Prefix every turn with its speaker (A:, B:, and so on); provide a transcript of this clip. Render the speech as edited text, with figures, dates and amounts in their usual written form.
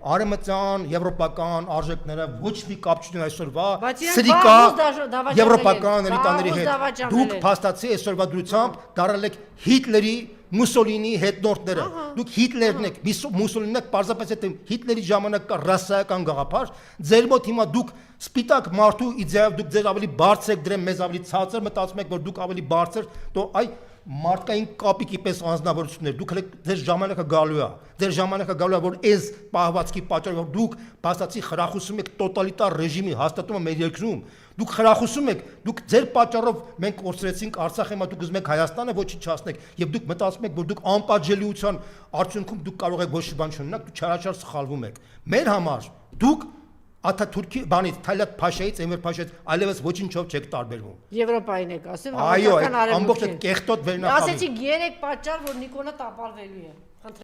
A: Արեմտյան եվրոպական արժեքները ոչ մի կապ չունեն այսօրվա սրիկա եվրոպական էլիտաների հետ։ Դուք փաստացի այսօրվա դրությամբ դարել եք Հիտլերի, Մուսոլինի հետնորդները։ Դուք Հիտլերն եք, Մուսոլինն եք, պարզապես այդ Հիտլերի ժամանակ կա ռասայական գաղափար, ձեր մոտ հիմա դուք սպիտակ մարդու իդեայով դուք ձեր ավելի բարձր եք դրեմ, մեզ ավելի ցածր մտածում եք, որ դուք ավելի բարձր, դո այ մարդկային կապիկի պես անձնավորություններ, դուք ձեր ժամանակը գալու է, ձեր ժամանակը գալու է, որ այս պահվածքի պատճառով դուք փաստացի խրախուսում եք տոտալիտար ռեժիմի հաստատումը մեր երկրում, դուք խրախուսում եք, դուք ձեր պատճառով մենք կորցրեցինք Արցախը, հիմա դուք ուզում եք Հայաստանը ոչնչացնեք, եւ դուք մտածում եք, որ դուք անպատժելիության արդյունքում դուք կարող եք ոչ մի բան չունենալ, դուք չարաչար սխալվում եք։ Մեր համար դուք Աթաթուրքի բանից Թալատ Փաշայից Էնվեր Փաշայից այլևս ոչինչով չեք տարբերվում։
B: Եվրոպային եք ասում,
A: այո, ամբողջ կեղտոտ վերնախավի։
B: Ասեցիք 3 պատճառ, որ Նիկոլը տապալվելու է։